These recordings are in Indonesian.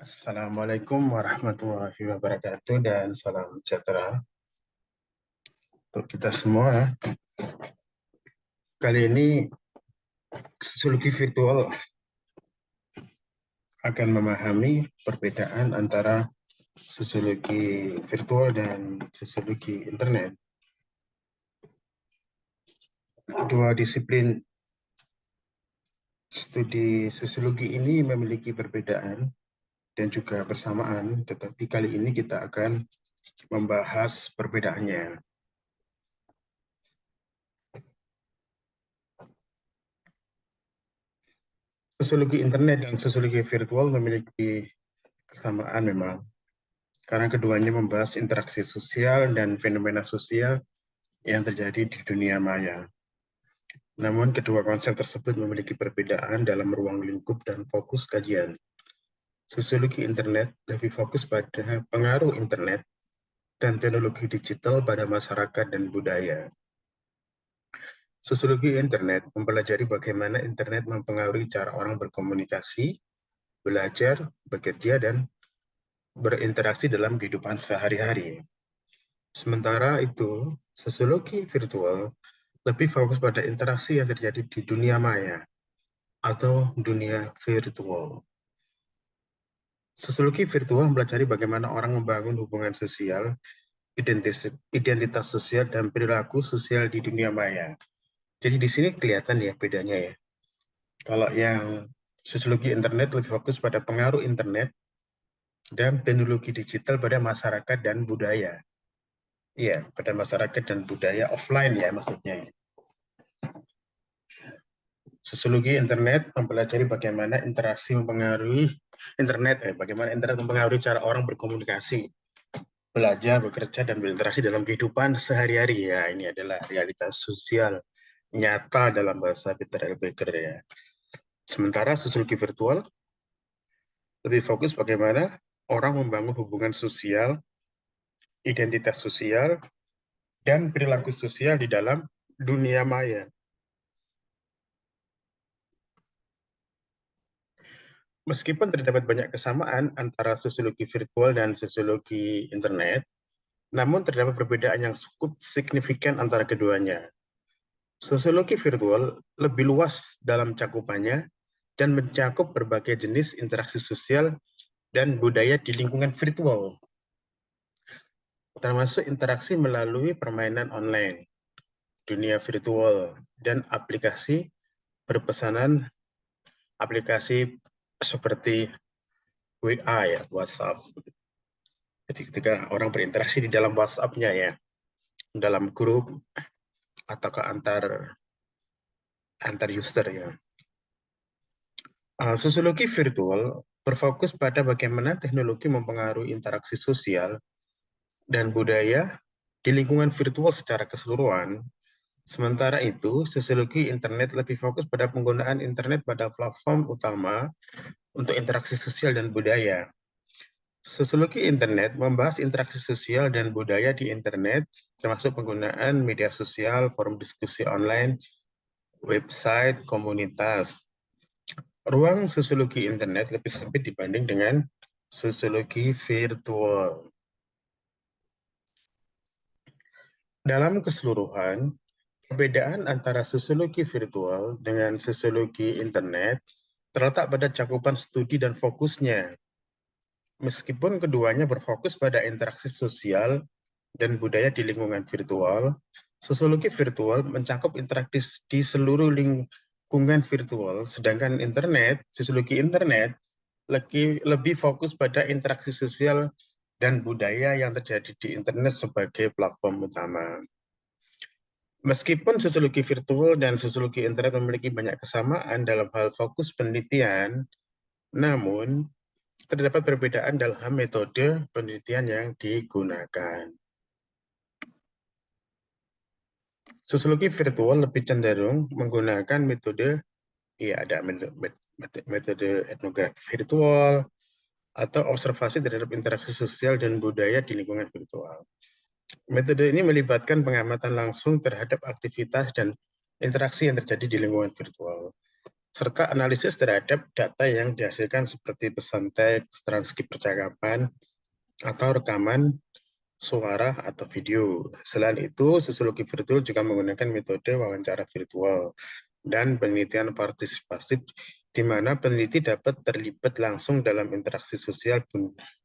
Assalamualaikum warahmatullahi wabarakatuh dan salam sejahtera untuk kita semua. Kali ini sosiologi virtual akan memahami perbedaan antara sosiologi virtual dan sosiologi internet. Dua disiplin studi sosiologi ini memiliki perbedaan dan juga persamaan, tetapi kali ini kita akan membahas perbedaannya. Sosiologi internet dan sosiologi virtual memiliki kesamaan memang, karena keduanya membahas interaksi sosial dan fenomena sosial yang terjadi di dunia maya. Namun, kedua konsep tersebut memiliki perbedaan dalam ruang lingkup dan fokus kajian. Sosiologi internet lebih fokus pada pengaruh internet dan teknologi digital pada masyarakat dan budaya. Sosiologi internet mempelajari bagaimana internet mempengaruhi cara orang berkomunikasi, belajar, bekerja, dan berinteraksi dalam kehidupan sehari-hari. Sementara itu, sosiologi virtual lebih fokus pada interaksi yang terjadi di dunia maya atau dunia virtual. Sosiologi virtual mempelajari bagaimana orang membangun hubungan sosial, identitas sosial, dan perilaku sosial di dunia maya. Jadi di sini kelihatan ya bedanya ya. Kalau yang sosiologi internet lebih fokus pada pengaruh internet dan teknologi digital pada masyarakat dan budaya. Iya, pada masyarakat dan budaya offline ya maksudnya. Sosiologi internet mempelajari bagaimana interaksi mempengaruhi bagaimana internet mempengaruhi cara orang berkomunikasi, belajar, bekerja, dan berinteraksi dalam kehidupan sehari-hari. Ya, ini adalah realitas sosial nyata dalam bahasa Peter L. Becker ya. Sementara sosiologi virtual lebih fokus bagaimana orang membangun hubungan sosial, identitas sosial, dan perilaku sosial di dalam dunia maya. Meskipun terdapat banyak kesamaan antara sosiologi virtual dan sosiologi internet, namun terdapat perbedaan yang cukup signifikan antara keduanya. Sosiologi virtual lebih luas dalam cakupannya dan mencakup berbagai jenis interaksi sosial dan budaya di lingkungan virtual, termasuk interaksi melalui permainan online, dunia virtual, dan aplikasi berpesanan, aplikasi seperti WA ya, WhatsApp. Jadi ketika orang berinteraksi di dalam WhatsApp-nya ya, dalam grup atau ke antar user ya. Sosiologi virtual berfokus pada bagaimana teknologi mempengaruhi interaksi sosial dan budaya di lingkungan virtual secara keseluruhan. Sementara itu, sosiologi internet lebih fokus pada penggunaan internet pada platform utama untuk interaksi sosial dan budaya. Sosiologi internet membahas interaksi sosial dan budaya di internet, termasuk penggunaan media sosial, forum diskusi online, website, komunitas. Ruang sosiologi internet lebih sempit dibanding dengan sosiologi virtual. Dalam keseluruhan, perbedaan antara sosiologi virtual dengan sosiologi internet terletak pada cakupan studi dan fokusnya. Meskipun keduanya berfokus pada interaksi sosial dan budaya di lingkungan virtual, sosiologi virtual mencakup interaksi di seluruh lingkungan virtual, sedangkan sosiologi internet lebih fokus pada interaksi sosial dan budaya yang terjadi di internet sebagai platform utama. Meskipun sosiologi virtual dan sosiologi internet memiliki banyak kesamaan dalam hal fokus penelitian, namun terdapat perbedaan dalam metode penelitian yang digunakan. Sosiologi virtual lebih cenderung menggunakan metode, ya ada metode etnografi virtual, atau observasi terhadap interaksi sosial dan budaya di lingkungan virtual. Metode ini melibatkan pengamatan langsung terhadap aktivitas dan interaksi yang terjadi di lingkungan virtual. serta analisis terhadap data yang dihasilkan seperti pesan teks, transkrip percakapan, atau rekaman suara atau video. Selain itu, sosiologi virtual juga menggunakan metode wawancara virtual dan penelitian partisipatif di mana peneliti dapat terlibat langsung dalam interaksi sosial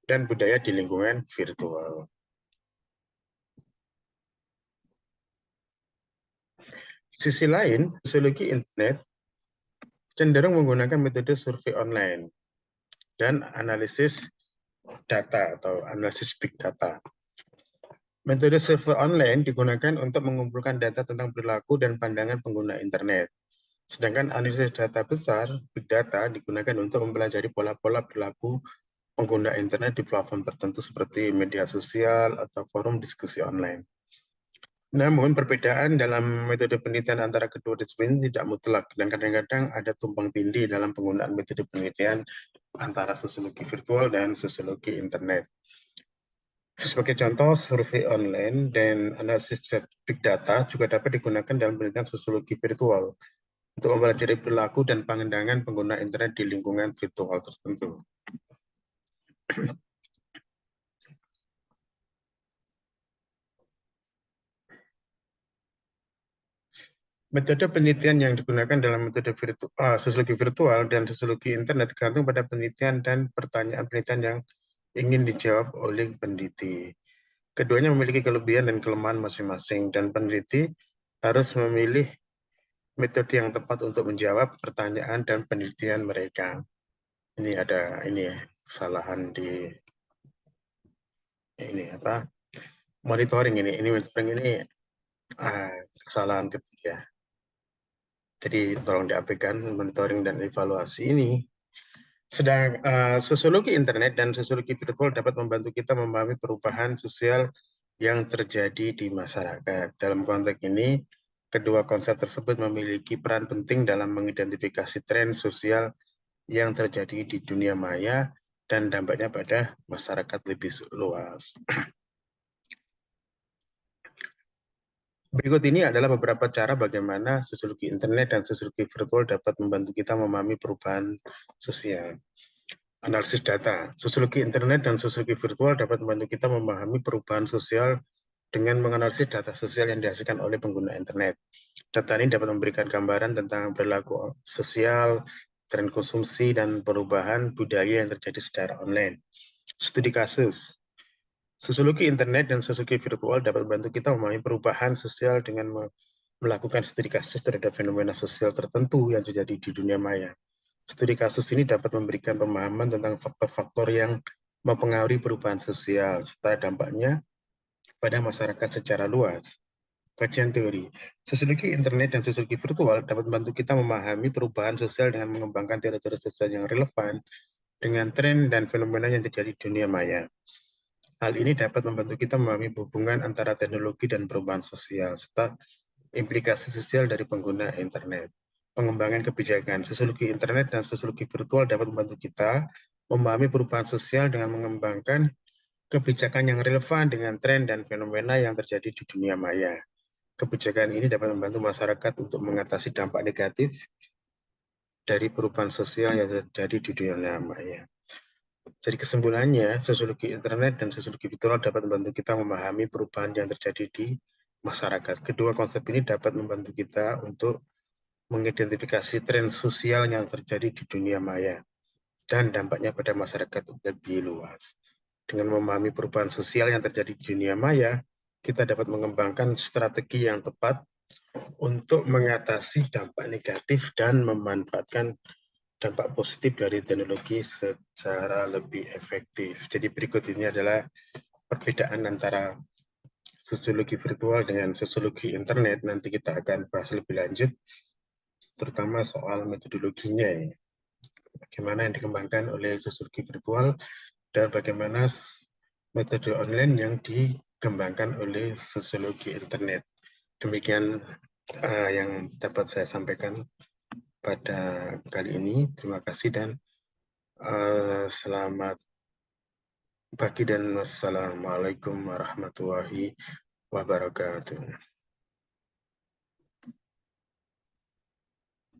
dan budaya di lingkungan virtual. Di sisi lain, sosiologi internet cenderung menggunakan metode survei online dan analisis data atau analisis big data. Metode survei online digunakan untuk mengumpulkan data tentang perilaku dan pandangan pengguna internet. Sedangkan analisis data besar, big data, digunakan untuk mempelajari pola-pola perilaku pengguna internet di platform tertentu seperti media sosial atau forum diskusi online. Namun, perbedaan dalam metode penelitian antara kedua disiplin tidak mutlak, dan kadang-kadang ada tumpang tindih dalam penggunaan metode penelitian antara sosiologi virtual dan sosiologi internet. Sebagai contoh, survei online dan analisis big data juga dapat digunakan dalam penelitian sosiologi virtual untuk mempelajari perilaku dan pandangan pengguna internet di lingkungan virtual tertentu. Metode penelitian yang digunakan dalam metode sosiologi virtual dan sosiologi internet tergantung pada penelitian dan pertanyaan penelitian yang ingin dijawab oleh peneliti. Keduanya memiliki kelebihan dan kelemahan masing-masing, dan peneliti harus memilih metode yang tepat untuk menjawab pertanyaan dan penelitian mereka. Ini ada kesalahan di monitoring ini monitoring ini kesalahan ketiga. Jadi tolong diabaikan monitoring dan evaluasi ini. Sedang sosiologi internet dan sosiologi virtual dapat membantu kita memahami perubahan sosial yang terjadi di masyarakat. Dalam konteks ini, kedua konsep tersebut memiliki peran penting dalam mengidentifikasi tren sosial yang terjadi di dunia maya dan dampaknya pada masyarakat lebih luas. Berikut ini adalah beberapa cara bagaimana sosiologi internet dan sosiologi virtual dapat membantu kita memahami perubahan sosial. Analisis data. Sosiologi internet dan sosiologi virtual dapat membantu kita memahami perubahan sosial dengan menganalisis data sosial yang dihasilkan oleh pengguna internet. Data ini dapat memberikan gambaran tentang perilaku sosial, tren konsumsi, dan perubahan budaya yang terjadi secara online. Studi kasus. Sosiologi internet dan sosiologi virtual dapat membantu kita memahami perubahan sosial dengan melakukan studi kasus terhadap fenomena sosial tertentu yang terjadi di dunia maya. Studi kasus ini dapat memberikan pemahaman tentang faktor-faktor yang mempengaruhi perubahan sosial serta dampaknya pada masyarakat secara luas. Kajian teori. Sosiologi internet dan sosiologi virtual dapat membantu kita memahami perubahan sosial dengan mengembangkan teori-teori sosial yang relevan dengan tren dan fenomena yang terjadi di dunia maya. Hal ini dapat membantu kita memahami hubungan antara teknologi dan perubahan sosial, serta implikasi sosial dari pengguna internet. Pengembangan kebijakan. Sosiologi internet dan sosiologi virtual dapat membantu kita memahami perubahan sosial dengan mengembangkan kebijakan yang relevan dengan tren dan fenomena yang terjadi di dunia maya. Kebijakan ini dapat membantu masyarakat untuk mengatasi dampak negatif dari perubahan sosial yang terjadi di dunia maya. Jadi kesimpulannya, sosiologi internet dan sosiologi virtual dapat membantu kita memahami perubahan yang terjadi di masyarakat. Kedua konsep ini dapat membantu kita untuk mengidentifikasi tren sosial yang terjadi di dunia maya dan dampaknya pada masyarakat lebih luas. Dengan memahami perubahan sosial yang terjadi di dunia maya, kita dapat mengembangkan strategi yang tepat untuk mengatasi dampak negatif dan memanfaatkan dampak positif dari teknologi secara lebih efektif. Jadi berikut ini adalah perbedaan antara sosiologi virtual dengan sosiologi internet. Nanti kita akan bahas lebih lanjut, terutama soal metodologinya, bagaimana yang dikembangkan oleh sosiologi virtual dan bagaimana metode online yang dikembangkan oleh sosiologi internet. Demikian yang dapat saya sampaikan pada kali ini. Terima kasih dan selamat pagi dan wassalamualaikum warahmatullahi wabarakatuh.